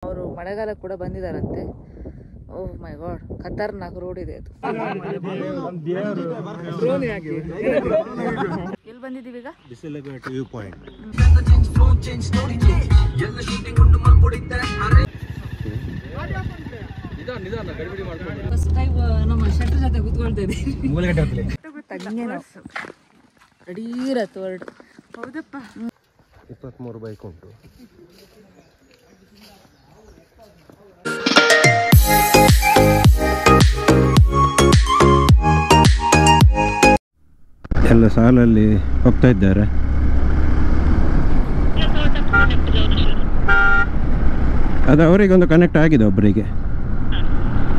ಅವರು ಮಳೆಗಾಲ ಕೂಡ ಬಂದಿದ್ದಾರಂತೆ. ಓಹ್ ಮೈ ಗಾಡ್, ಖತರ್ನಾಕ್ ರೋಡ್ ಇದೆ ಅದು. ಎಲ್ಲಿ ಬಂದಿದ್ದೀವಿ ಈಗ? Bisleghat view point. First time ನಮ್ಮ ಶೆಟ್ರ್ ಜೊತೆ ಕೂತ್ಕೊಳ್ತಾ ಇದ್ದೀವಿ. ರೆಡಿ ಇರತ್ತು ವರ್ಡ್. ಹೌದಪ್ಪ. 23 ಬೈಕ್ ಉಂಟು. ಎಲ್ಲ ಸಾಲಲ್ಲಿ ಹೋಗ್ತಾ ಇದ್ದಾರೆ. ಅದು ಅವರಿಗೊಂದು ಕನೆಕ್ಟ್ ಆಗಿದೆ, ಒಬ್ಬರಿಗೆ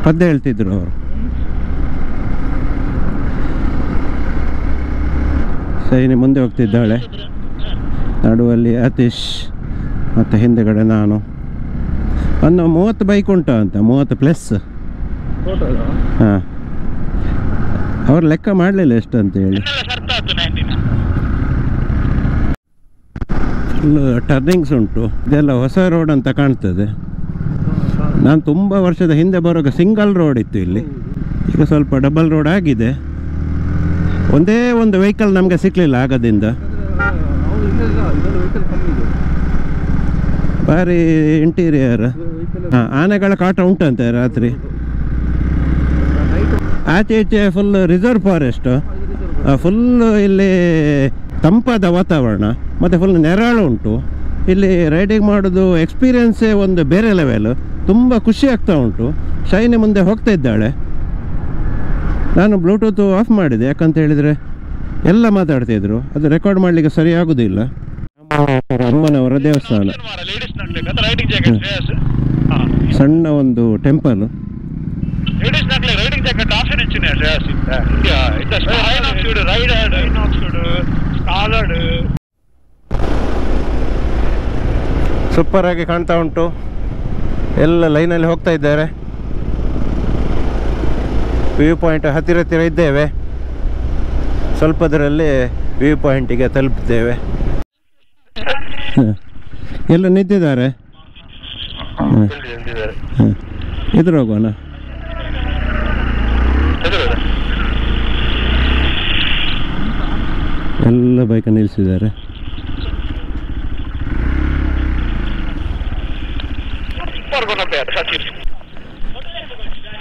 ಪದ್ಯ ಹೇಳ್ತಿದ್ರು ಅವರು. ಸೈನಿ ಮುಂದೆ ಹೋಗ್ತಿದ್ದಾಳೆ, ನಡುವಲ್ಲಿ ಅತೀಶ್ ಮತ್ತು ಹಿಂದೆಗಡೆ ನಾನು. ಒಂದು 30 ಬೈಕ್ ಉಂಟು ಅಂತ, 30+. ಹಾಂ, ಅವ್ರು ಲೆಕ್ಕ ಮಾಡಲಿಲ್ಲ ಎಷ್ಟು ಅಂತೇಳಿ. ಫುಲ್ಲು ಟರ್ನಿಂಗ್ಸ್ ಉಂಟು. ಇದೆಲ್ಲ ಹೊಸ ರೋಡ್ ಅಂತ ಕಾಣ್ತದೆ. ನಾನು ತುಂಬ ವರ್ಷದ ಹಿಂದೆ ಬರುವಾಗ ಸಿಂಗಲ್ ರೋಡ್ ಇತ್ತು ಇಲ್ಲಿ, ಈಗ ಸ್ವಲ್ಪ ಡಬಲ್ ರೋಡ್ ಆಗಿದೆ. ಒಂದೇ ಒಂದು ವೆಹಿಕಲ್ ನಮಗೆ ಸಿಕ್ಕಲಿಲ್ಲ ಆಗದಿಂದ. ಭಾರಿ ಇಂಟೀರಿಯರ್. ಹಾಂ, ಆನೆಗಳ ಕಾಟ ಉಂಟಂತೆ ರಾತ್ರಿ. ಆಚೆ ಈಚೆ ಫುಲ್ ರಿಸರ್ವ್ ಫಾರೆಸ್ಟ್, ಫುಲ್ಲು ಇಲ್ಲಿ ತಂಪಾದ ವಾತಾವರಣ ಮತ್ತು ಫುಲ್ ನೆರಳು ಉಂಟು. ಇಲ್ಲಿ ರೈಡಿಂಗ್ ಮಾಡೋದು ಎಕ್ಸ್ಪೀರಿಯನ್ಸೇ ಒಂದು ಬೇರೆ ಲೆವೆಲ್. ತುಂಬ ಖುಷಿ ಆಗ್ತಾ ಉಂಟು. ಶೈನಿ ಮುಂದೆ ಹೋಗ್ತಾ ಇದ್ದಾಳೆ. ನಾನು ಬ್ಲೂಟೂತ್ ಆಫ್ ಮಾಡಿದೆ, ಯಾಕಂತ ಹೇಳಿದರೆ ಎಲ್ಲ ಮಾತಾಡ್ತಿದ್ರು, ಅದು ರೆಕಾರ್ಡ್ ಮಾಡಲಿಕ್ಕೆ ಸರಿ ಆಗೋದಿಲ್ಲ. ಅಮ್ಮನವರ ದೇವಸ್ಥಾನ, ಸಣ್ಣ ಒಂದು ಟೆಂಪಲ್. ಸೂಪರ್ ಆಗಿ ಕಾಣ್ತಾ ಉಂಟು. ಎಲ್ಲ ಲೈನಲ್ಲಿ ಹೋಗ್ತಾ ಇದ್ದಾರೆ. ವ್ಯೂ ಪಾಯಿಂಟ್ ಹತ್ತಿರ ಇದ್ದೇವೆ. ಸ್ವಲ್ಪದರಲ್ಲಿ ವ್ಯೂ ಪಾಯಿಂಟಿಗೆ ತಲುಪ್ತೇವೆ. ಎಲ್ಲ ನಿಂತಿದ್ದಾರೆ. ಎದುರು ಹೋಗೋಣ. ಎಲ್ಲ ಬೈಕ್ ನಿಲ್ಲಿಸಿದ್ದಾರೆ.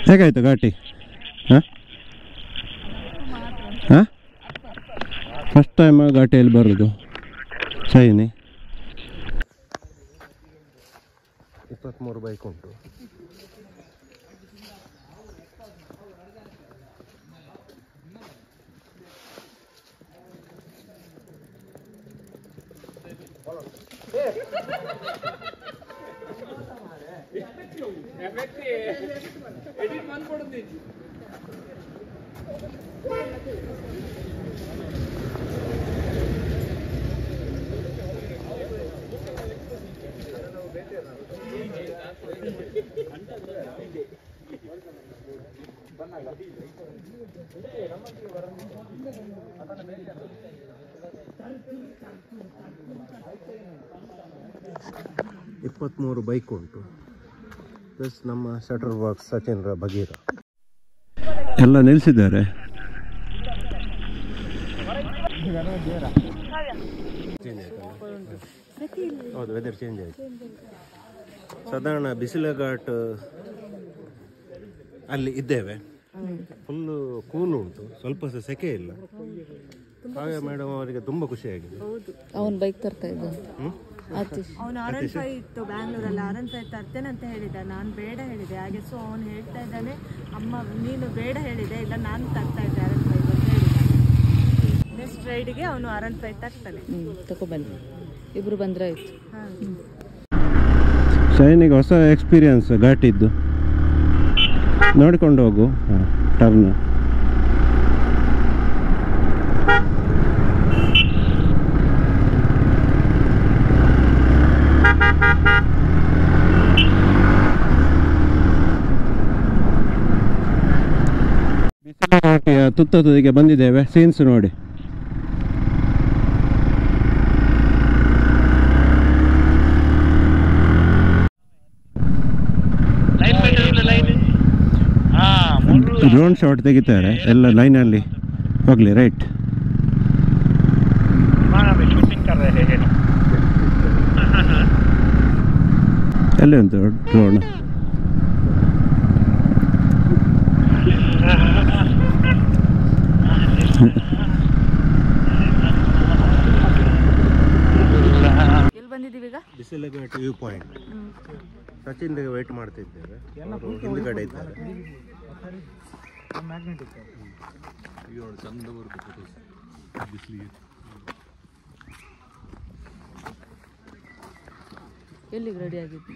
ಹೇಗಾಯ್ತು ಘಾಟಿ? ಹಾಂ ಹಾಂ, ಫಸ್ಟ್ ಟೈಮ್ ಘಾಟಿಯಲ್ಲಿ ಬರೋದು ಶೈನಿ. 23 ಬೈಕ್ ಉಂಟು. ಇಪ್ಪತ್ತ್ಮೂರು ಬೈಕ್ ಉಂಟು, ಪ್ಲಸ್ ನಮ್ಮ ಶಟರ್ ಬಾಕ್ಸ್ ಸಚಿನ್ರ ಬಗೀರ ಎಲ್ಲ ನಿಲ್ಲಿಸಿದ್ದಾರೆ. ಹೌದು, ವೆದರ್ ಚೇಂಜ್ ಆಯಿತು. ಸಾಧಾರಣ ಬಿಸಿಲಘಾಟ್ ಅಲ್ಲಿ ಇದ್ದೇವೆ. ಫುಲ್ಲು ಕೂಲ್ ಉಂಟು, ಸ್ವಲ್ಪ ಸಹ ಸೆಕೆ ಇಲ್ಲ. ಕಾವ್ಯ ಮೇಡಮ್ ಅವರಿಗೆ ತುಂಬ ಖುಷಿಯಾಗಿದೆ. ಅವನು ಬೈಕ್ ತರ್ತಾ ಇದ್ದ. ಅವನು R15 ಇತ್ತು ಬ್ಯಾಂಗ್ಳೂರಲ್ಲಿ, R15 ತರ್ತೇನೆ ಅಂತ ಹೇಳಿದ. ನಾನು ಬೇಡ ಹೇಳಿದೆ. ಹಾಗೆ ಸೊ ಅವನು ಹೇಳ್ತಾ ಇದ್ದಾನೆ, ಅಮ್ಮ ನೀನು ಬೇಡ ಹೇಳಿದೆ, ಇಲ್ಲ ನಾನು ತರ್ತಾ ಇದ್ದೆ R15 ಅಂತ ಹೇಳಿದ. ನೆಕ್ಸ್ಟ್ ರೈಡ್ಗೆ ಅವನು R15 ತರ್ತಾನೆ. ತಗೊಬನ್ನಿ, ಇಬ್ರು ಬಂದ್ರೆ ಆಯ್ತು. ಶೈನಿಗೆ ಹೊಸ ಎಕ್ಸ್ಪೀರಿಯನ್ಸ್ ಘಾಟಿದ್ದು. ನೋಡಿಕೊಂಡು ಹೋಗು. ಟರ್ನ್ ಬಿಸಿಲಘಾಟಿಯ ತುತ್ತ ತುದಿಗೆ ಬಂದಿದ್ದೇವೆ. ಸೀನ್ಸ್ ನೋಡಿ. ಡ್ರೋನ್ ಶಾಟ್ ತೆಗಿತಾರೆ ಎಲ್ಲ ಲೈನಲ್ಲಿ ಹೋಗಲಿ ರೈಟ್. ಎಲ್ಲಿ ಉಂಟು ಡ್ರೋನ್? ಎಲ್ಲಿ ಬಂದಿದ್ದೀವಿ ಈಗ? Bisleghat view point. Sachin wait ಮಾಡ್ತಿದ್ದೇವೆ, ಹಿಂದ್ಗಡೆ ಇದ್ದಾರೆ. ಎಲ್ಲಿಗೆ ರೆಡಿ ಆಗಿದ್ದು?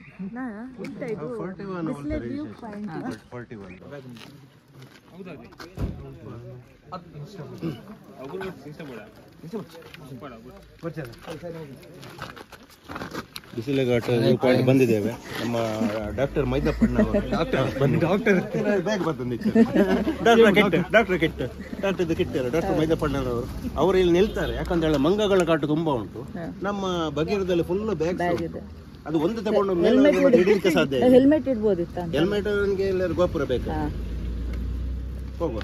ಬಿಸಿಲಘಾಟ್ ವ್ಯೂ ಪಾಯಿಂಟ್ ಬಂದಿದ್ದೇವೆ. ನಮ್ಮ ಡಾಕ್ಟರ್ ಮೈದಪ್ಪಣ್ಣ ಡಾಕ್ಟರ್ ಮೈದಪ್ಪಣ್ಣನವರು ಅವರು ಇಲ್ಲಿ ನಿಲ್ತಾರೆ. ಯಾಕಂತ ಹೇಳಿ ಮಂಗಗಳ ಕಾಟ ತುಂಬಾ ಉಂಟು ನಮ್ಮ ಬಗೀರದಲ್ಲಿ. ಫುಲ್ ಬ್ಯಾಗ್ ಅದು ಒಂದು ತಗೊಂಡು ಮೇಲೆ ಹಿಡಿಲಿಕ್ಕೆ ಸಾಧ್ಯ. ಹೆಲ್ಮೆಟ್ ಇಡ್ಬೋದಿತ್ತ? ಹೆಲ್ಮೆಟ್ ಎಲ್ಲರೂ ಗೋಪುರ ಬೇಕು. ಹೋಗುವ.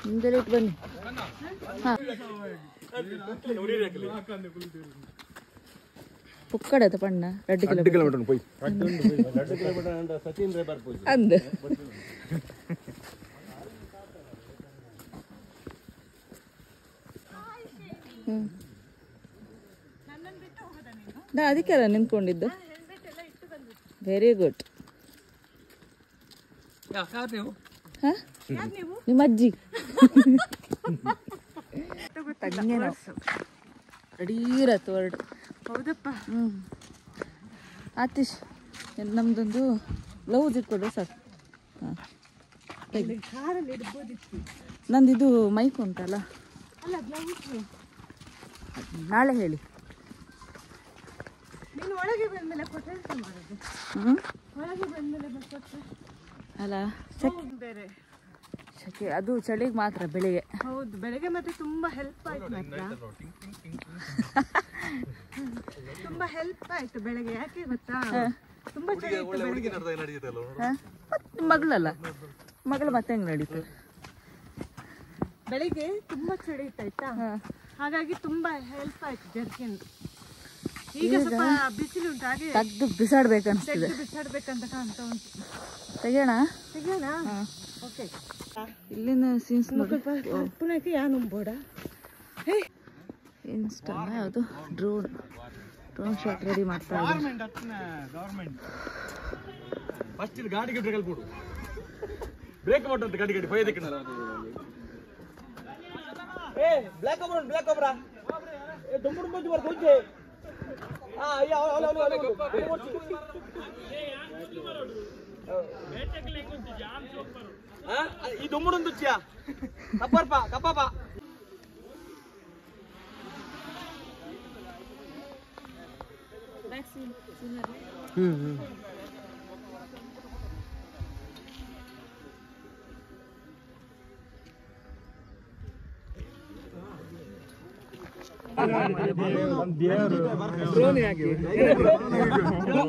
ನಿಮ್ದೆಲ್ಲ ಇಟ್ಟು ಬನ್ನಿ. ಪುಕ್ಕಡದ ಪಣ್ಣ 2 ಕಿಲೋಮೀಟರ್ പോയി 2 കിലോമീറ്റർ സച്ചിൻ റേബർ പോയി ಅಂದ ನಾ ಅದಕ್ಕೆಲ್ಲ ನಿಂತ್ಕೊಂಡಿದ್ದು. Very good. ನಿಮ್ಮ ಅಜ್ಜಿ ಅಡೀರತ್ತು ಹೊರಡು. ಹೌದಪ್ಪ. ಆತೀಶ್ ನಮ್ದೊಂದು ಬ್ಲೌಸ್ ಇಟ್ಕೊಡ್ರೆ ಸಾಕು. ನಂದಿದು ಮೈಕ್ ಉಂಟಲ್ಲ, ನಾಳೆ ಹೇಳಿ. ಅಲ್ಲ ಸೆಕೆ ಅದು ಚಳಿಗೆ ಮಾತ್ರ, ಬೆಳಿಗ್ಗೆ. ಹೌದು, ಬೆಳಿಗ್ಗೆ ಮತ್ತೆ ತುಂಬಾ ಹೆಲ್ಪ್ ಆಯ್ತು ಮಾತ್ರ. ತುಂಬಾ ಹೆಲ್ಪ್ ಆಯ್ತು ಬೆಳಿಗ್ಗೆ. ಯಾಕೆ ಗೊತ್ತಾ, ತುಂಬಾ ಚಳಿ ಇತ್ತು ಬೆಳಿಗ್ಗೆ. ಮಗಳಲ್ಲ, ಮಗಳು ಮತ್ತೆ ಹೆಂಗ್ ನಡೀತು? ಬೆಳಿಗ್ಗೆ ತುಂಬಾ ಚಳಿ ಇತ್ತಾಯ್ತಾ, ಹಾಗಾಗಿ ತುಂಬಾ ಹೆಲ್ಪ್ ಆಯ್ತು ಜರ್ಕಿನ್. ಈಗ ಸ್ವಲ್ಪ ಬಿಸಿಲು ಉಂಟು, ಹಾಗೆ ತೆಗ್ದು ಬಿಸಾಡ್ಬೇಕನ್ಸ್ತಿದೆ. ಬಿಸಾಡ್ಬೇಕಂತ ಕಾಣ್ತಾ ಉಂಟು. ತೆಗೋಣ ತೆಗೋಣ. ಓಕೆ, ಇಲ್ಲಿನ ಸೀನ್ಸ್ ನೋಡಿ. ಪುನಃ ಯಾನು ಬೋಡ ಇನ್ಸ್ಟಾ ಯಾವುದು ಡ್ರೋನ್ ಶಾಟ್ ರೆಡಿ ಮಾಡ್ತಾ ಇದ್ದಾರೆ. ಫಸ್ಟ್ ಇದು ಗಾಡಿಗೆ ಬ್ರೇಕ್ ಕೊಡು, ಬ್ರೇಕ್ ಮಾಡ್ತಂತೆ ಗಾಡಿ ಫೈದಕ್ಕೆ. ಏ ಬ್ಲಾಕ್ ಒಬ್ರ ಏ ದುಂಬುಡು ಮುಂಚೆ ಬರ್ತು ಮುಂಚೆ. ಆ ಅಯ್ಯ ಅವಲ ಈ ದುಂಬುಡು ದುಚ್ಚಿಯಾ ಕಪ್ಪರ್ಪ ಕಪ್ಪಪ್ಪ.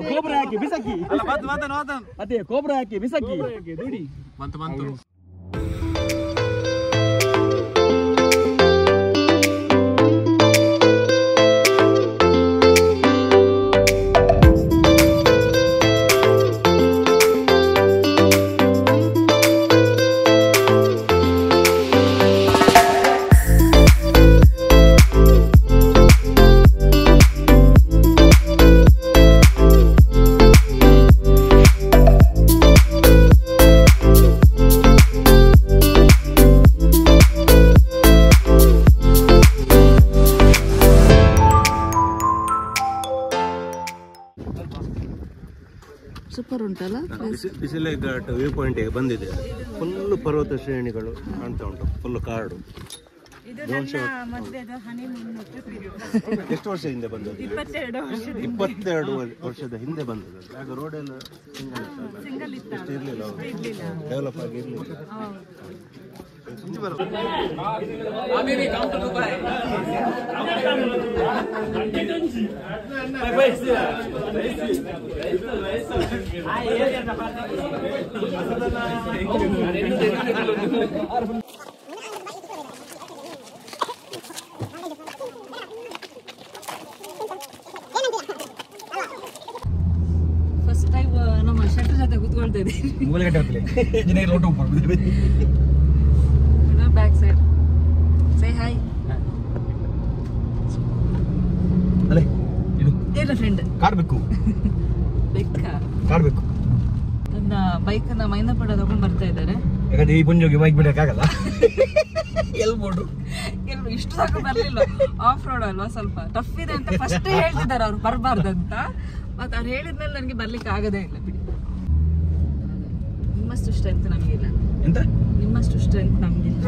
ಕೋಬ್ರಾ ಹಾಕಿ ಬಿಸಾಕಿ ಅದೇ ಕೋಬ್ರಾ ಹಾಕಿ ಬಿಸಾಕಿ ದುಡಿ ಬಂತು. ಸೂಪರ್ ಉಂಟಲ್ಲ. ಬಿಸಿಲಘಾಟ್ ವ್ಯೂ ಪಾಯಿಂಟ್ಗೆ ಬಂದಿದೆ. ಫುಲ್ ಪರ್ವತ ಶ್ರೇಣಿಗಳು ಕಾಣ್ತಾ ಉಂಟು, ಫುಲ್ ಕಾಡು. ಎಷ್ಟು ವರ್ಷ ಹಿಂದೆ ಬಂದದ್ದು? 22 ವರ್ಷದ ಹಿಂದೆ ಬಂದದ್ದು. ಆಗ ರೋಡ್ ಎಲ್ಲ ಸಿಂಗಲ್ ಇತ್ತು, ಇರಲಿಲ್ಲ, ಡೆವಲಪ್ ಆಗಿರಲಿಲ್ಲ. ಫಸ್ಟ್ ಟೈಮ್ ನಮ್ಮ ಶೆಟ್ರ್ ಜೊತೆ ಕೂತ್ಕೊಳ್ತಾ ಇದ್ದೀನಿ ಬ್ಯಾಕ್ ಸೈಡ್ ಸೇ ಹಾಯ್ ಏನು ಫ್ರೆಂಡ್ ಕಾಡ್ಬೇಕು ಕಾಡ್ಬೇಕು ನನ್ನ ಬೈಕ್ ನ ಮೈನಪಡ ತಗೊಂಡ್ ಬರ್ತಾ ಇದ್ದಾರೆ. ಯಾಕಂದ್ರೆ ಈ ಪುಂಜೋಗಿ ಬೈಕ್ ಬಿಡಕ್ಕಾಗಲ್ಲ. ಎಲ್ಬೋಡು ಇಷ್ಟು ಸಾಕು ಬರ್ಲಿಲ್ಲ. ಆಫ್ ರೋಡ್ ಅಲ್ವಾ, ಸ್ವಲ್ಪ ಟಫ್ ಇದೆ ಅಂತ ಫಸ್ಟ್ ಹೇಳ್ತಿದ್ದಾರೆ ಅವ್ರು ಬರಬಾರ್ದಂತ. ಮತ್ತೆ ಅವ್ರು ಹೇಳಿದ್ಮೇಲೆ ನನಗೆ ಬರ್ಲಿಕ್ಕೆ ಆಗದೇ ಇಲ್ಲ. ಬಿಡಿ, ನಿಮ್ಮಷ್ಟು ಸ್ಟ್ರೆಂತ್ ನಮಗಿಲ್ಲ. ಎಂತ ನಿಮ್ಮಷ್ಟು ಸ್ಟ್ರೆಂತ್ ನಮಗಿಲ್ಲ.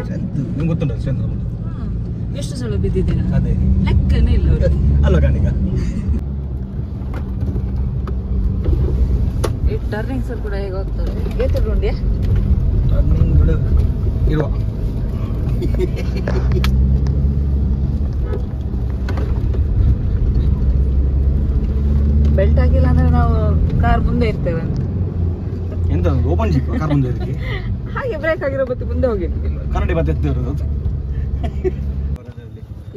ನಿಮ್ಗೆ ಗೊತ್ತುಂಟು ಸ್ಟ್ರೆಂತ್ ನಮ್ದು. ಎಷ್ಟು ಸಲ ಬಿದ್ದಿದ್ದೀರಾ? ಅದೇ ಲೆಕ್ಕನೇ ಇಲ್ಲ ಅವ್ರಿಗೆ. ಅಲ್ವಾ ಕಾಣಿಗ ಟರ್ನಿಂಗ್ಸ್ ಕೂಡ ಹೇಗೆ ಹೋಗ್ತಾರೆ ಏತಿರುಂಡಿಯಾ ಇರುವ ಬೆಲ್ಟ್ ಹಾಕಿಲ್ಲ ಅಂದ್ರೆ ನಾವು ಕಾರ್ ಮುಂದೆ ಇರ್ತೇವೆ ಅಂತ. ಎಂತ ಓಪನ್ ಜಿಪ್ ಕಾರ್ ಮುಂದೆ ಇರಲಿ, ಹಾಗೆ ಬ್ರೇಕ್ ಆಗಿರೋ ಬತ್ತಿ ಮುಂದೆ ಹೋಗಿರ್ತಿಲ್ಲ. ಕನ್ನಡಿ ಮತ್ತೆ ಎತ್ತಿರೋದು.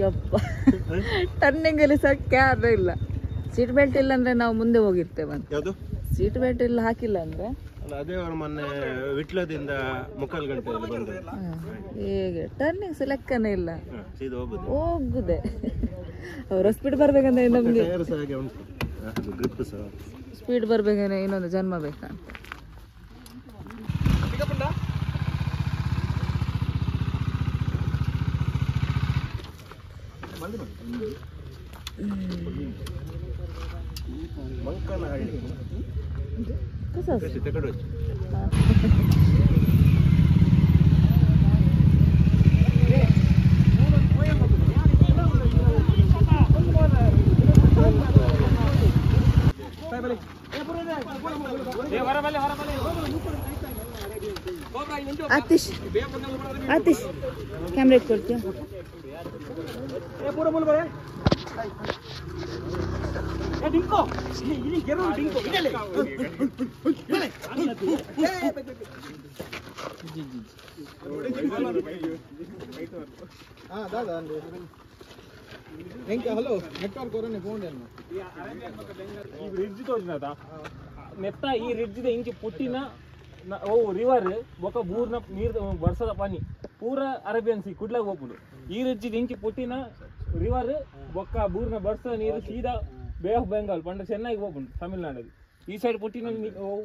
ಯಪ್ಪ, ಟರ್ನಿಂಗ್ ಅಲ್ಲಿ ಸಹ ಕ್ಯಾರ್ ಇಲ್ಲ. ಸೀಟ್ ಬೆಲ್ಟ್ ಇಲ್ಲ ಅಂದ್ರೆ ನಾವು ಮುಂದೆ ಹೋಗಿರ್ತೇವೆ ಅಂತ. ಯಾವುದು ಸೀಟ್ ಬೆಲ್ಟ್ ಇಲ್ಲ ಹಾಕಿಲ್ಲ ಅಂದ್ರೆ ಅದೇ ಅವ್ರು ಮೊನ್ನೆ ವಿಟ್ಲದಿಂದ ಮುಕ್ಕಾಲು ಗಂಟೆಯಲ್ಲಿ ಬಂದರು. ಹೇಗೆ ಟರ್ನಿಂಗ್ಸ್ ಲೆಕ್ಕನೇ ಇಲ್ಲ, ಸೀದಾ ಹೋಗುದು ಹೋಗುದೆ. ಅವ್ರ ಸ್ಪೀಡ್ ಬರ್ಬೇಕಂದ್ರೆ ನಮ್ಗೆ ಟೈರ್ ಸಹ ಹಾಗೆ ಉಂಟು, ಗ್ರಿಪ್ ಸಹ. ಸ್ಪೀಡ್ ಬರ್ಬೇಕಂದ್ರೆ ಇನ್ನೊಂದು ಜನ್ಮ ಬೇಕಂತ. Atish camera ಇಟ್ಕೊಳ್ತೀಯ? Hello network కొరనే phone చేయండి. ఈ రిడ్జ్ తోచినదా నెత్త ఈ రిడ్జ్ ఇంಚಿ ಪುಟ್ಟಿನ ಓ ರಿವರ್ ಬೊಕ ಬೂರ್ನ ನೀರು ವರ್ಷದ ಪಾನಿ ಪೂರ ಅರೇಬಿಯನ್ ಸಿ ಕುಡ್ಲಾಗ ಹೋಗ್ಬಿಡು. ಈ ರಿಡ್ಜ್ ಇಂಚಿ ಪುಟ್ಟಿನ ರಿವರ್ ಬೊಕ್ಕ ಬೂರ್ನ ವರ್ಷದ ನೀರು ಸೀದಾ ಬೇ ಆಫ್ ಬೆಂಗಾಲ್ ಪಂಡ ಚೆನ್ನೈಗೆ ಹೋಗ್ಬಿಡು ತಮಿಳ್ನಾಡಲ್ಲಿ. ಈ ಸೈಡ್ ಪುಟ್ಟಿನ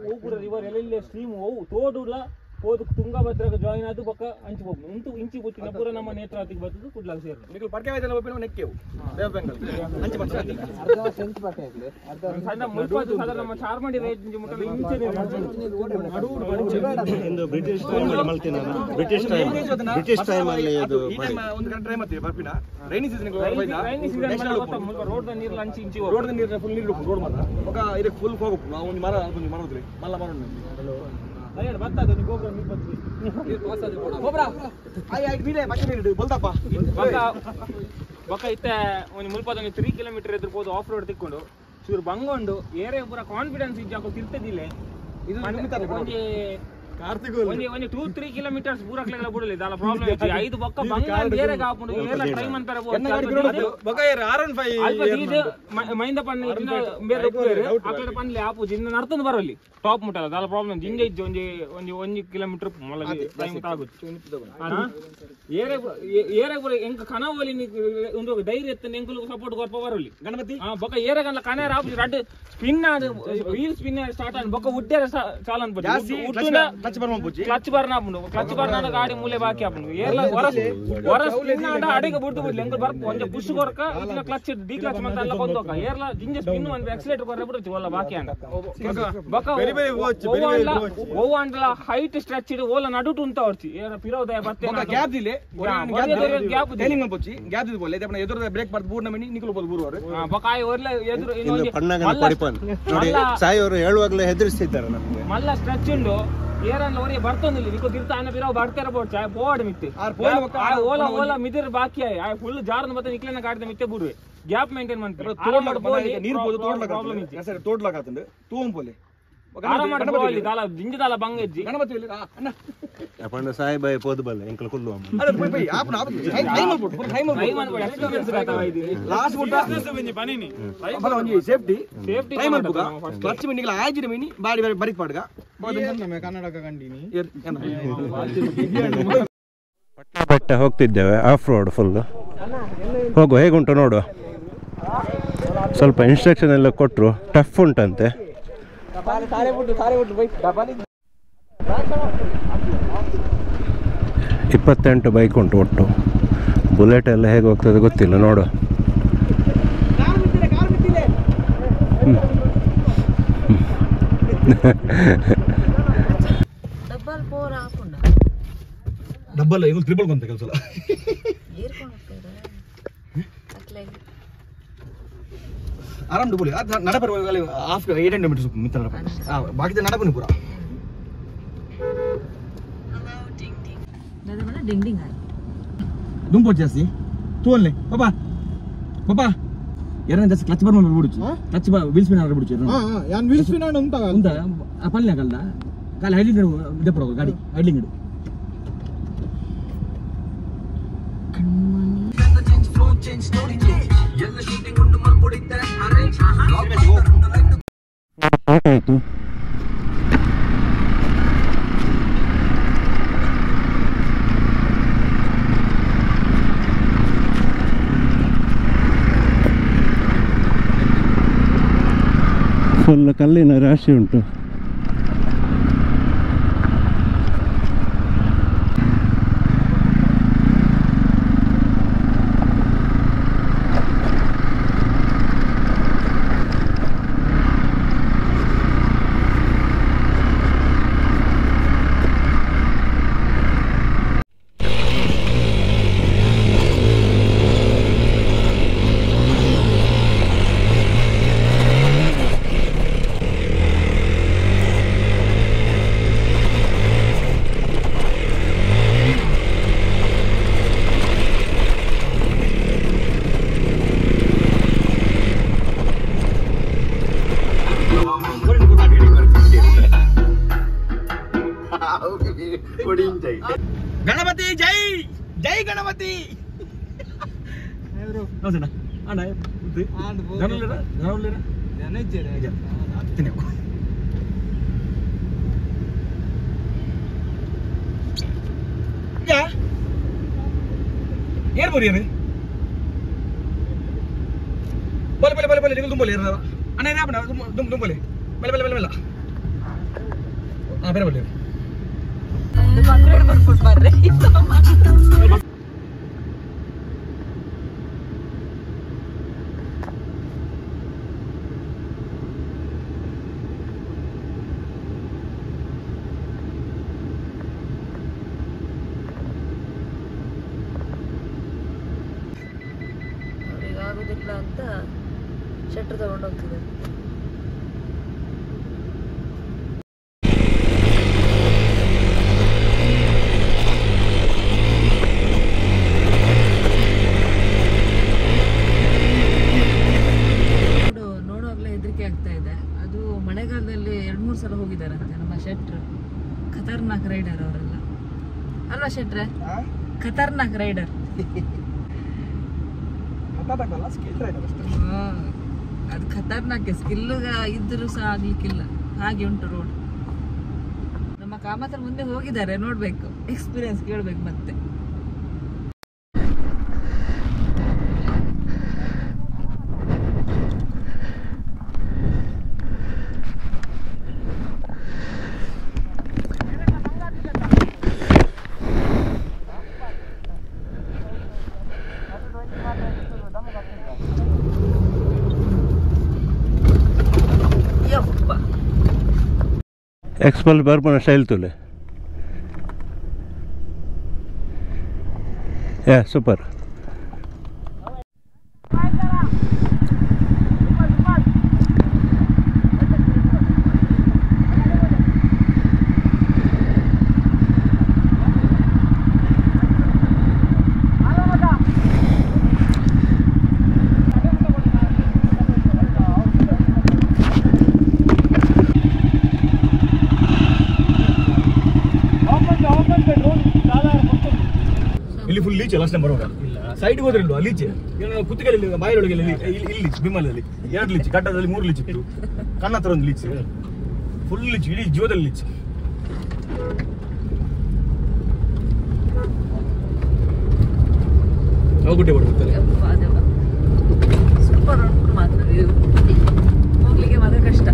ಹೋಗ್ಬಿಡ ರಿವರ್ ಎಲ್ಲೆಲ್ಲ ಸ್ಟ್ರೀಮ್ ಹೋಗು ತೋಡುಲ್ಲ ಹೋದು ತುಂಗಭದ್ರಾಗ ಜಾಯಿನ್ ಆದು ಬೊಕ್ಕ ಅಂಚಿ ಹೋಗ್ಬಿಡು. ಇಂತು ಇಂಚಿ ಪುಟ್ಟಿನ ಪೂರ ನಮ್ಮ ನೇತ್ರಾವತಿಗೆ ಬರ್ತದೆ ಕುಡ್ಲಾಗ ಸೇರು. మీకు పర్కే వైద్యలో పోయిన నెక్కేవు బే ఆఫ్ బెంగాల్ అంచి పర్కే ಅರ್ಧ ಸೆಂಚ್ ಪರ್ಕೆ ಆಗ್ಲಿ ಸಣ್ಣ ಮುಲ್ಪಾದು ಸಾಧಾರಣ ನಮ್ಮ ಚಾರ್ಮಡಿ ರೇಂಜ್ ಮುಟ್ಟಲ ಇಂಚೆ ಇಂದು ಬ್ರಿಟಿಷ್ ಟೈಮ್ ಅಲ್ಲಿ ಮಲ್ತಿನ ಬ್ರಿಟಿಷ್ ಟೈಮ್ ಅಲ್ಲಿ ಇದು ಈ ಟೈಮ್ ಒಂದು ಗಂಟೆ ಟೈಮ್ ಮತ್ತೆ ಬರ್ಪಿನ rainy season rainy season road the ನೀರು ಲಂಚ್ ಇಂಚಿ ರೋಡ್ ದ ನೀರು ಫುಲ್ ನೀರು ರೋಡ್ ಮಾತ್ರ ఒక ಇದಕ್ಕೆ ಫುಲ್ ಹೋಗಬೇಕು. ನಾವು ಒಂದು ಮರ ಹೋದ್ರಿ ಮಲ್ಲ ಮರ ಅಯ್ಯ ಬರ್ತದೆ ನೀವು ಗೋಬ್ರ ನೀವು ಬತ್ತಿ ಗೋಬ್ರಾ ಆಯ್ ಆಯ್ ಬೀಳೆ ಬಕ್ಕೆ ನೀರು ಬಲ್ದಪ್ಪ ಬೊಕ್ಕ ಇತ್ತೆ ಒಂದು ಮುಲ್ಪದ 3 ಕಿಲೋಮೀಟರ್ ಎದುರ್ಬೋದು ಆಫ್ ರೋಡ್ ತಿಕ್ಕೊಂಡು ಚೂರು ಬಂಗೊಂಡು ಏರಿಯಾ ಪೂರ ಕಾನ್ಫಿಡೆನ್ಸ್ ಇಜ್ಜಾಕೋ ತಿರ್ತದಿಲ್ಲ. ಇದು ಒಂಜಿ 2-3 ಕಿಲೋಮೀಟರ್ಸ್ ಪೂರಕ್ಲೆಲ್ಲ ಬಿಡಲಿ ದಾಲ ಪ್ರಾಬ್ಲಮ್ ಐತಿ. 5 ಬೊಕ್ಕ ಬಂಗ ಏರೆಗ ಹಾಕೊಂಡು ಏರ್ಲ ಟೈಮ್ ಅಂತಾರೆ ಮೈಂದ ಪನ್ನ ಬೇರೆ ಅక్కడ ಪನ್ಲೆ ಆಪು ಜಿನ್ನ ನರ್ತಂದು ಬರಲಿ ಟಾಪ್ ಮುಟ್ಟಲ್ಲ ದಾಲ ಪ್ರಾಬ್ಲಮ್ ಜಿಂಜ ಇಜ್ಜ ಒಂಜಿ ಕಿಲೋಮೀಟರ್ ಮಲಗಿ ಟೈಮ್ ತಾಗುತ್ತೆ. ಏರೆ ಪೂರ ಎಂಕ ಕನವಲಿ ಒಂದು ಧೈರ್ಯ ಎತ್ತನೆ ಎಂಕಲು ಸಪೋರ್ಟ್ ಕೊರ್ಪ ಬರಲಿ ಗಣಪತಿ ಬೊಕ್ಕ ಏರೆಗಲ್ಲ ಕನೇರ ಆಪು ರಡ್ spin wheel spin start on ಬೊಕ್ಕ ಉಡ್ಡೇರ ಚಾಲನ್ ಬಡ್ಡಿ ಕ್ಲಚ್ ಬರ್ನ ಕ್ಲಚ್ ಬರ್ನ ಗಾಡಿ ಮೂಲೆ ಬಾಕಿ ಆಪುಂಡು ಏರ್ಲ ವರಸ್ ಅಡಿಗೆ ಬಿಟ್ಟು ಬಿಡ್ಲಿ ಎಂಕಲ್ ಬರ್ಪ ಒಂಜ ಪುಷ್ ಕೊರ್ಕ ಇನ್ನ ಕ್ಲಚ್ ಡಿ ಕ್ಲಚ್ ಮಂತ ಎಲ್ಲ ಬಂದೋಕ ಏರ್ಲ ಜಿಂಜ ಸ್ಪಿನ್ ಒಂದು ಆಕ್ಸಿಲೇಟರ್ ಕೊರ್ರೆ ಬಿಡ್ತಿ ಒಲ್ಲ ಬಾಕಿ ಅಂಡ ಬೊಕ್ಕ ಓವಾಂಡ್ಲ ಹೈಟ್ ಸ್ಟ್ರೆಚ್ ಇಡು ಓಲ ನಡುಟು ಅಂತ ಹೊರ್ಚಿ ಏರ ಪಿರೋದಯ ಬರ್ತೇನೆ ಗ್ಯಾಪ್ ದಿಲೆ ಗ್ಯಾಪ್ ಟೈಲಿಂಗ್ ಮಾಡ್ಬೋಚಿ ಗ್ಯಾಪ್ ದಿದು ಬೋಲೆ ದೇಪನ ಎದುರು ಬ್ರೇಕ್ ಬರ್ದು ಬೂರ್ನ ಮಿನಿ ನಿಕಲು ಬೋದು ಬೂರು ಅವರು ಬಕಾಯಿ ಒರ್ಲೆ ಎದುರು ಇನ್ನೊಂದು ಪಣ್ಣಗನ ಪಡಿಪನ್ ನೋಡಿ ಸಾಯಿಯವರು ಹೇಳುವಾಗಲೇ ಹೆದರಿಸ್ತಿದ್ದಾರೆ ನಮಗೆ. ಮಲ್ಲ ಸ್ಟ್ರೆಚ್ ಉಂಡು ಏರನ್ನ ಅವರಿಗೆ ಬರ್ತೊಂದಿಲ್ಲ ನಿಕೋ ತಿರ್ತ ಅನ್ನ ಬಿರೋ ಬರ್ತಾರ ಬೋಡ್ ಬೋರ್ಡ್ ಮಿತ್ತೆ ಓಲ ಮಿದಿರ್ ಬಾಕಿ ಫುಲ್ ಜಾರ್ನ ಮತ್ತೆ ನಿಕ್ಲೆನ ಗಾಡಿದ ಮಿತ್ತೆ ಬಿಡುವೆ ಗ್ಯಾಪ್ ಮೇಂಟೈನ್ ಮಾಡ್ತಾರೆ ನೀರು ತೋಡ್ಲಾಕತ್ತಂಡು ತೂವಂ ಪೋಲೆ ದಿಂಜದಾಲ ಬಂಗಜ್ಜಿ ಗಣಪತಿ ಅಪ್ಪಣ್ಣ ಸಾಯಿಬಾಯಿ ಪೋದು ಬಲ್ಲ ಎಂಕಲ್ ಕುಲ್ಲು ಸೇಫ್ಟಿ ಟೈಮ್ ಅಲ್ಪುಗ ಕ್ಲಚ್ ಮಿನಿಗಳ ಆಜಿನ ಮಿನಿ ಬಾಡಿ ಬರಿಕ್ ಪಾಡ್ಗ ಕನ್ನಡಕ ಕಂಡಿನಿ ಬೆಟ್ಟ ಹೋಗ್ತಿದ್ದೇವೆ ಆಫ್ ರೋಡ್ ಫುಲ್ ಹೋಗು ಹೇಗುಂಟು ನೋಡು ಸ್ವಲ್ಪ ಇನ್ಸ್ಟ್ರಕ್ಷನ್ ಎಲ್ಲ ಕೊಟ್ಟರು ಟಫ್ ಉಂಟಂತೆ 28 ಬೈಕ್ ಉಂಟು ಒಟ್ಟು ಬುಲೆಟ್ ಎಲ್ಲ ಹೇಗೆ ಹೋಗ್ತದೆ ಗೊತ್ತಿಲ್ಲ ನೋಡು ಡಬ್ಬಲ್ ಈಗ ಟ್ರಿಬಲ್ ಕೊಂತ ಕೆಲಸ ಆರಾಮ್ ಡುಬುಲಿ ನಡಪರ್ ಹಾಫ್ 800 ಮೀಟರ್ಸ್ ಮಿತ್ರ ಬಾಕಿ ನಡಪನಿ ಪೂರ ದುಂಪು ಜಾಸ್ತಿ ತೋಲ್ನೆ ಪಾಪಾ ಪಾಪಾ ಎರಡನೇ ಜಾಸ್ತಿ ಕ್ಲಚ್ ಬರ್ ಬಿಡುಚು ಕ್ಲಚ್ ವೀಲ್ ಸ್ಪಿನ್ ಆದ್ರೆ ಬಿಡುಚು ಯಾನ್ ವೀಲ್ ಸ್ಪಿನ್ ಆಡ ಉಂಟಾ ಉಂಟಾ ಆ ಪಲ್ಲೆ ಕಲ್ದ ಕಾಲ ಹೈಡ್ಲಿಂಗ್ ದೆಪ್ಪಡ ಗಾಡಿ ಹೈಡ್ಲಿಂಗ್ ಇಡು ಆಯ್ತು ಫುಲ್ ಕಲ್ಲಿನ ರಾಶಿ ಉಂಟು ಗಣಪತಿ ಜೈ ಜೈ ಗಣಪತಿ ಏನ್ ಬೋರಿ ಬಲೆ ಬಲೆ ಬಲೆ ಬಲೆ ನೀವು ತುಂಬಲೆ ಅಣ್ಣ ಏನ ತುಂಬಲೆ ಬಲೆ ಬಲೆ ಬಲೆ ಬಲೆ ಬೇರೆ ಬಲೆ ಆಗುದಿಲ್ಲ ಅಂತ ಶೆಟ್ರ್ ತಗೊಂಡು ಹೋಗ್ತಿದೆ. ನೋಡುವಾಗಲೇ ಹೆದರಿಕೆ ಆಗ್ತಾ ಇದೆ. ಅದು ಮಳೆಗಾಲದಲ್ಲಿ 2-3 ಸಲ ಹೋಗಿದ್ದಾರಂತೆ ನಮ್ಮ ಶೆಟ್ರ್. ಖತರ್ನಾಕ್ ರೈಡರ್ ಅವರೆಲ್ಲ ಅಲ್ವಾ ಶೆಟ್ರೆ? ಖತರ್ನಾಕ್ ರೈಡರ್. ಅದು ಖತರ್ನಾಕ್ ಸ್ಕಿಲ್ ಇದ್ರೂ ಸಹ ಆಗ್ಲಿಕ್ಕಿಲ್ಲ, ಹಾಗೆ ಉಂಟು ರೋಡ್. ನಮ್ಮ ಕಾಮತ್ರ ಮುಂದೆ ಹೋಗಿದ್ದಾರೆ, ನೋಡ್ಬೇಕು, ಎಕ್ಸ್ಪೀರಿಯನ್ಸ್ ಕೇಳ್ಬೇಕು ಮತ್ತೆ. एक्सपल बर्पण स्टाइल तुले या सुपर. ಇಲ್ಲಿ ಫುಲ್ ಲೀಚ್ ಲಾಸ್ಟ್ ಟೈಮ್ ಬರುವಾಗ ಸೈಡ್ ಹೋದ್ರೆ ಇಲ್ವಾ ಲೀಚ್ ಕುತ್ತಿಗೆಯಲ್ಲಿ ಬಾಯಿಯೊಳಗೆ ಇಲ್ಲಿ ಬಿಮ್ಮಲಲ್ಲಿ 2 ಲೀಚ್, ಗಡ್ಡದಲ್ಲಿ 3 ಲೀಚ್ ಇತ್ತು, ಕಣ್ಣ ಹತ್ರ 1 ಲೀಚ್, ಫುಲ್ ಲೀಚ್, ಇಡೀ ಜೀವದಲ್ಲಿ ಲೀಚ್. ಗುಡ್ಡೆ ಬರ್ತಾರೆ ಸೂಪರ್ ಉಂಟು ಮಾತ್ರ, ಹೋಗ್ಲಿಕ್ಕೆ ಮಾತ್ರ ಕಷ್ಟ.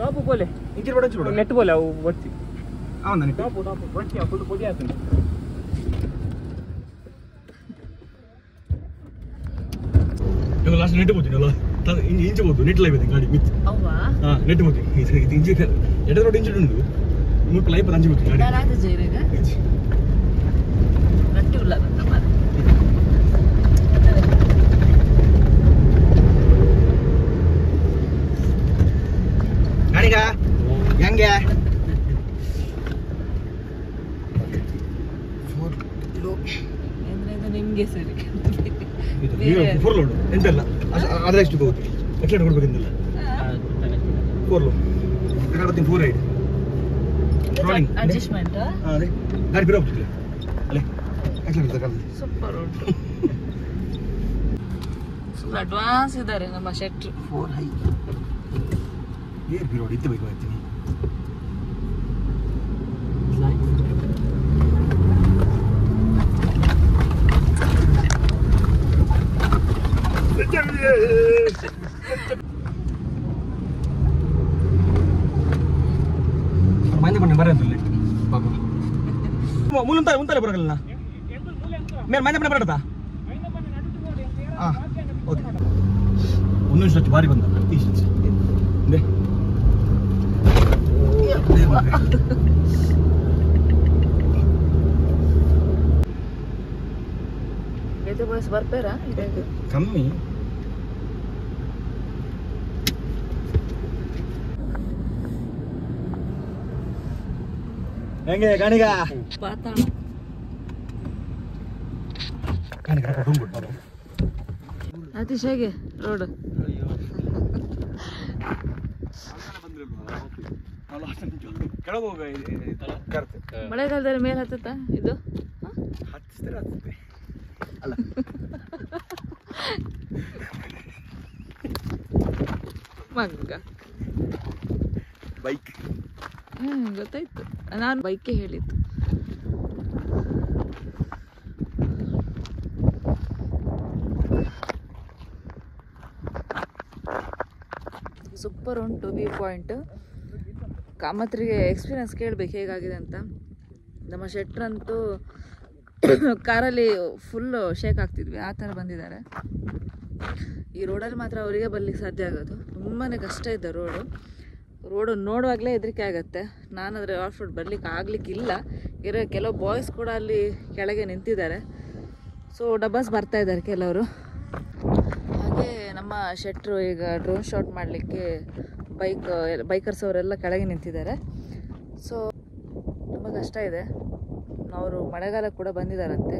ಟಾಪು ಬೋಲೆ ಇಂಚಿನ ಬಡ ಚೂಡ ನೆಟ್ ಬೋಲೆ ಅವು ಬರ್ತಿ ಅವನ ಟಾಪು ಬರ್ತಿ ಫುಲ್ ಪೊಡಿ ಆಗ್ತದೆ. ಲಾಸ್ಟ್ ನೆಟ್ ಬೋತೀನಿ ಅಲ್ಲ, ಇಂಚು ಬೋದು ನೆಟ್ ಲೈವ್ ಇದೆ ಗಾಡಿ ಮಿತ್. ಅವ್ವಾ ನೆಟ್ ಬೋತಿ ಇದು ಇಂಚು ಎಡ ರೋಡ್ ಇಂಚು ಉಂಟು 3 ಲೈವ್ ಅಂಚು ಬೋತಿ ಗಾಡಿ ಯಾರಾಗ ಜೈರಾಗ ಗಟ್ಟಿ ಉಳ್ಳಾಗಂತ ಮಾರ. ಗಾಡಿಗ ಹೆಂಗೆ 4 ಕಿಲೋ ಅಂದ್ರೆ ಇದು ನಿಮ್ಗೆ ಸರಿ. ಫೋರ್ ಲೋಡ್ ಎಂತೆಲ್ಲ ಆದ್ರೆ ಎಷ್ಟು ಹೋಗುತ್ತೆ ಎಕ್ಸ್ಟ್ರಾ ಕೊಡ್ಬೇಕಿಲ್ಲ 4 ಲೋಡ್ 4 ರೈಡ್ ರೋಲಿಂಗ್ ಅಡ್ಜಸ್ಟ್ಮೆಂಟ್ ಅದೇ ಗಾಡಿ ಬಿಡೋ ಹೋಗ್ತಿಲ್ಲ ಅಲ್ಲೇ ಎಕ್ಸ್ಟ್ರಾ ಸೂಪರ್ ಉಂಟು. ಫುಲ್ ಅಡ್ವಾನ್ಸ್ ಇದ್ದಾರೆ ನಮ್ಮ ಶೆಟ್ರು. 4 ಹೈ ಏರ್ ಬಿರೋಡ್ ಇತ್ತು ಬೇಕು ಬರ್ತೀನಿ. ಮಂದಿ ಬಣ್ಣ ಬರೋದಿಲ್ಲ ಪಾಪ ಮುಂತಲೆ ಬರೋಲ್ಲ ಮೇಲೆ ಮಂದಿ ಬಣ್ಣ ಬರತ್ತಾ? ಹಾಂ ಓಕೆ. 1 ನಿಮಿಷ ಬಾರಿ ಬಂದ ಬರ್ಬೇರಾ ಕಮ್ಮಿ. ಹೆಂಗೆ ಗಾಣಿಗ ಪಾತಾಳ ಅತೀಶ್ ಹೇಗೆ ರೋಡ್? ಮಳೆಗಾಲದಲ್ಲಿ ಮೇಲೆ ಹತ್ತತ್ತಾ ಇದು? ಅಲ್ಲ ಮಗ್ಗ ಬೈಕ್ ಗೊತ್ತಾಯ್ತು, ನಾನು ಬೈಕೆ ಹೇಳಿದ್ದು. ಸೂಪರ್ ಉಂಟು ವ್ಯೂ ಪಾಯಿಂಟ್. ಕಾಮತ್ರಿಗೆ ಎಕ್ಸ್ಪೀರಿಯನ್ಸ್ ಕೇಳಬೇಕು ಹೇಗಾಗಿದೆ ಅಂತ. ನಮ್ಮ ಶೆಟ್ರಂತೂ ಕಾರಲ್ಲಿ ಫುಲ್ ಶೇಕ್ ಆಗ್ತಿದ್ವಿ, ಆ ಥರ ಬಂದಿದ್ದಾರೆ. ಈ ರೋಡಲ್ಲಿ ಮಾತ್ರ ಅವರಿಗೆ ಬರ್ಲಿಕ್ಕೆ ಸಾಧ್ಯ ಆಗೋದು, ತುಂಬಾ ಕಷ್ಟ ಇದೆ ರೋಡು ನೋಡುವಾಗಲೇ ಹೆದರಿಕೆ ಆಗುತ್ತೆ. ನಾನಂದರೆ ಆಫ್ ರೋಡ್ ಬರ್ಲಿಕ್ಕೆ ಆಗಲಿಕ್ಕಿಲ್ಲ. ಕೆಲವು ಬಾಯ್ಸ್ ಕೂಡ ಅಲ್ಲಿ ಕೆಳಗೆ ನಿಂತಿದ್ದಾರೆ. ಸೊ ಡಬ್ಬಸ್ ಬರ್ತಾ ಇದ್ದಾರೆ ಕೆಲವರು. ಹಾಗೆ ನಮ್ಮ ಶೆಟ್ರು ಈಗ ಡ್ರೋನ್ ಶಾಟ್ ಮಾಡಲಿಕ್ಕೆ ಬೈಕರ್ಸ್ ಅವರೆಲ್ಲ ಕೆಳಗೆ ನಿಂತಿದ್ದಾರೆ. ಸೊ ತುಂಬ ಕಷ್ಟ ಇದೆ. ಅವರು ಮಳೆಗಾಲ ಕೂಡ ಬಂದಿದ್ದಾರಂತೆ.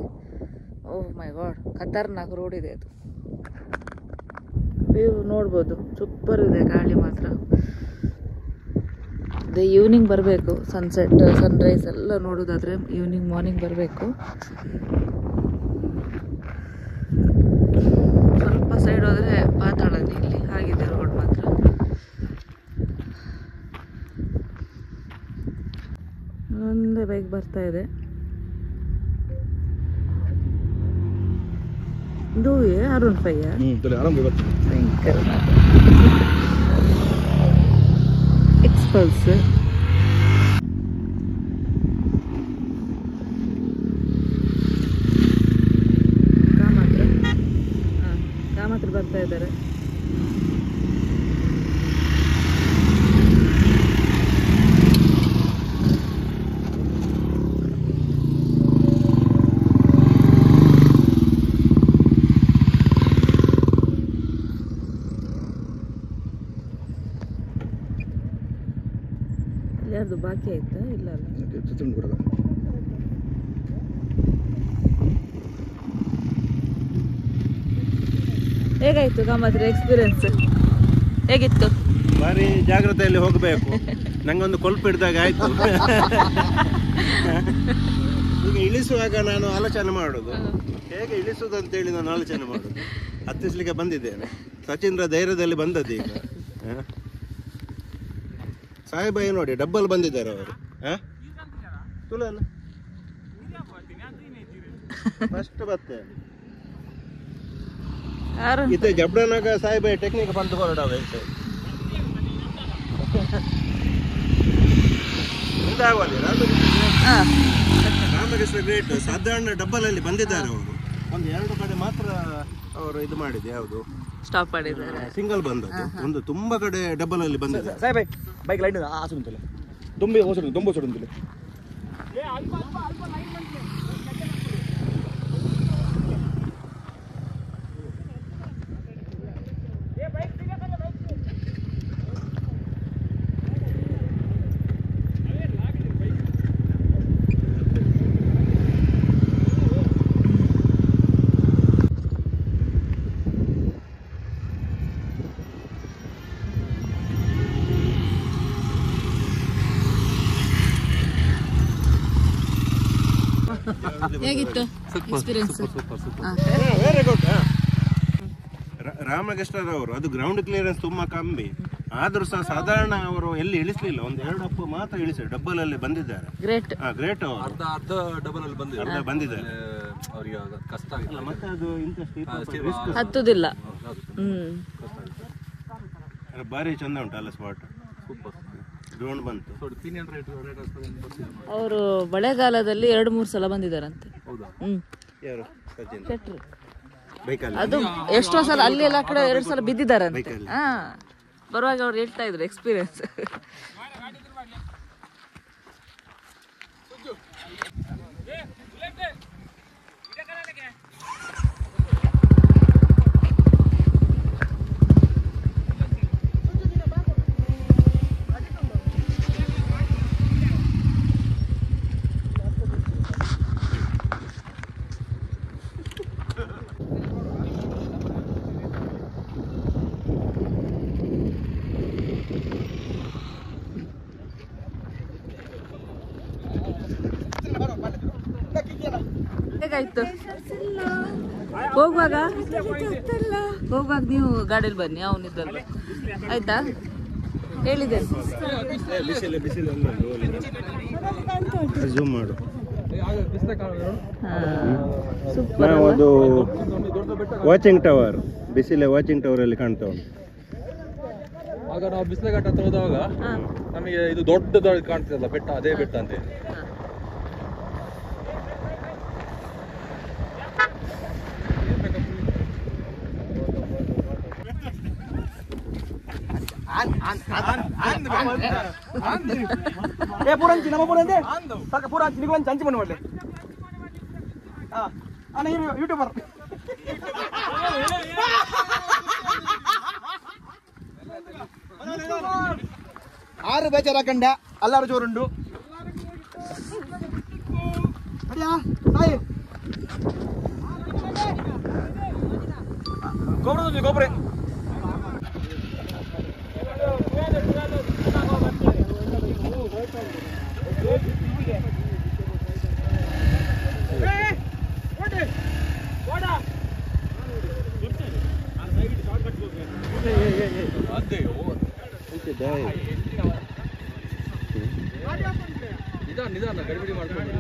ಓಹ್ ಮೈ ಗಾಡ್, ಖತರ್ನಾಕ್ ರೋಡ್ ಇದೆ ಅದು. ವ್ಯೂ ನೋಡ್ಬೋದು, ಸೂಪರ್ ಇದೆ. ಗಾಳಿ ಮಾತ್ರ ಅದೇ ಈವ್ನಿಂಗ್ ಬರಬೇಕು. ಸನ್ಸೆಟ್ ಸನ್ರೈಸ್ ಎಲ್ಲ ನೋಡೋದಾದರೆ ಈವ್ನಿಂಗ್ ಮಾರ್ನಿಂಗ್ ಬರಬೇಕು. ಸ್ವಲ್ಪ ಸೈಡ್ ಹೋದರೆ ಪಾತಾಳ ಇಲ್ಲಿ ಆಗಿದೆ ರೋಡ್ ಮಾತ್ರ. ಒಂದೇ ಬೈಕ್ ಬರ್ತಾ ಇದೆ. ಇದು ಅರುಣ್ ಪಯ್ಯ ಭಯಂಕರ ಎಕ್ಸ್ಪಲ್ಸ್. ಕಾಮತ್ರ ಬರ್ತಾ ಇದ್ದಾರೆ. ಯಾರ್ದು ಬಾಕಿ ಆಯ್ತಾ? ಇಲ್ಲ ಅಲ್ಲ, ಹೇಗಾಯ್ತು ಕಾಮತ್ರಿ ಎಕ್ಸ್ಪೀರಿಯನ್ಸ್ ಹೇಗಿತ್ತು? ಭಾರಿ ಜಾಗ್ರತೆಯಲ್ಲಿ ಹೋಗಬೇಕು. ನಂಗೊಂದು ಕೊಲ್ಪ ಹಿಡ್ದಾಗ ಆಯ್ತು. ಈಗ ಇಳಿಸುವಾಗ ನಾನು ಆಲೋಚನೆ ಮಾಡೋದು ಹೇಗೆ ಇಳಿಸುವುದು ಅಂತೇಳಿ ನಾನು ಆಲೋಚನೆ ಮಾಡೋದು. ಹತ್ತಿಸ್ಲಿಕ್ಕೆ ಬಂದಿದ್ದೇನೆ. ಸಚಿನ್ರ ಧೈರ್ಯದಲ್ಲಿ ಬಂದದ್ದು ಈಗ. ಸಾಹೇಬಾಯಿ ನೋಡಿ ಡಬ್ಬಲ್ ಬಂದಿದ್ದಾರೆ ಅವರು. ತುಲನ ಫಸ್ಟ್ ಬತ್ತೆ ಇತ್ತೆ ಜಬ್ಡನಾಗ ಸಾಹೇಬಾಯಿ ಟೆಕ್ನಿಕ್ ಬಂದು ಹೊರಡವೆ ರಾಮಕೃಷ್ಣ ಗ್ರೇಟ್. ಸಾಧಾರಣ ಡಬ್ಬಲ್ ಅಲ್ಲಿ ಬಂದಿದ್ದಾರೆ ಅವರು. ಒಂದು 2 ಕಡೆ ಮಾತ್ರ ಅವರು ಇದು ಮಾಡಿದೆ. ಯಾವುದು ಸ್ಟಾಪ್ ಮಾಡಿದ್ದಾರೆ, ಸಿಂಗಲ್ ಬಂದದ್ದು. ಒಂದು ತುಂಬಾ ಕಡೆ ಡಬ್ಬಲ್ ಅಲ್ಲಿ ಬಂದಿದೆ. ಸಾಹೇಬಾಯಿ ಬೈಕ್ ಲೈಟ್ ಆಸುಂತಲೆ ತುಂಬಿ ಹೋಸಡು ತುಂಬ ಸೊಡುಂತಲೆ ಹೇಗಿತ್ತು ಎಕ್ಸ್ಪೀರಿಯನ್ಸ್? Very good. ರಾಮಕೃಷ್ಣರವರು ಅದು ಗ್ರೌಂಡ್ ಕ್ಲಿಯರೆನ್ಸ್ ತುಂಬಾ ಕಮ್ಮಿ ಆದ್ರೂ ಸಹ ಸಾಧಾರಣ ಅವರು ಎಲ್ಲಿ ಇಳಿಸಲಿಲ್ಲ. ಒಂದು 2 ಅಪ್ಪು ಮಾತ್ರ ಇಳಿಸಿ ಡಬ್ಬಲ್ ಅಲ್ಲಿ ಬಂದಿದ್ದಾರೆ. Great great. ಅರ್ಧ ಡಬಲ್ ಅಲ್ಲಿ ಬಂದಿದ್ದಾರೆ. ಅವರಿಗೆ ಕಷ್ಟ ಆಗಿಲ್ಲ. ಮತ್ತೆ ಅದು ಇಂಥ ಹತ್ತುದಿಲ್ಲ. ಭಾರಿ ಚಂದ ಉಂಟಲ್ಲ ಸ್ಪಾಟ್. ಡ್ರೋನ್ ಬಂತು. ಅವರು ಮಳೆಗಾಲದಲ್ಲಿ 2-3 ಸಲ ಬಂದಿದ್ದಾರಂತೆ. ಯಾರು? ಸಚಿನ್ ಶೆಟ್ರು. ಬೈಕಲ್ಲಿ ಅದು ಎಷ್ಟೋ ಸಲ ಅಲ್ಲಿ ಎಲ್ಲ ಕಡೆ 2 ಸಲ ಬಿದ್ದಿದ್ದಾರಂತೆ. ಬರುವಾಗ ಅವ್ರು ಹೇಳ್ತಾ ಇದ್ರು ಎಕ್ಸ್ಪೀರಿಯನ್ಸ್. ಹೇಗಾಯ್ತು? ಹೋಗುವಾಗ ನೀವು ಗಾಡಿಯಲ್ಲಿ ಬನ್ನಿ, ಅವನಿದ್ದಲ್ಲ ಆಯ್ತಾ? ಹೇಳಿದೆ ಝೂಮ್ ಮಾಡು. ಸೂಪರ್. ಅದು ವಾಚಿಂಗ್ ಟವರ್, ಬಿಸಿಲೆ ವಾಚಿಂಗ್ ಟವರ್ ಅಲ್ಲಿ ಕಾಣ್ತಾ ಉಂಟು. ಆಗ ನಾವು ಬಿಸಿಲಘಟ್ಟ ಹತ್ರ ಹೋದಾಗ ನಮಗೆ ಇದು ದೊಡ್ಡದಾಗಿ ಕಾಣ್ತಿರಲ್ಲ ಬೆಟ್ಟ, ಅದೇ ಬೆಟ್ಟ ಅಂತ ಹೇಳಿ. ಪೂರಂಚಿ ನಮ್ಮ ಪೂರಂತೆ ಪೂರಂಚಿ ನಿಗುವಂಚಿ ಹಂಚಿ ಬಂದು ಮಾಡಲಿ. ಯೂಟ್ಯೂಬರ್ ಆರು ಬೇಚಾರ ಹಾಕಂಡ ಅಲ್ಲಾರು ಜೋರುಂಡು ಗೊಬ್ಬರ ಗೊಬ್ಬರ ನಿಧಾನ ಗಡಿಬಿಡಿ ಮಾಡ್ಕೊಂಡು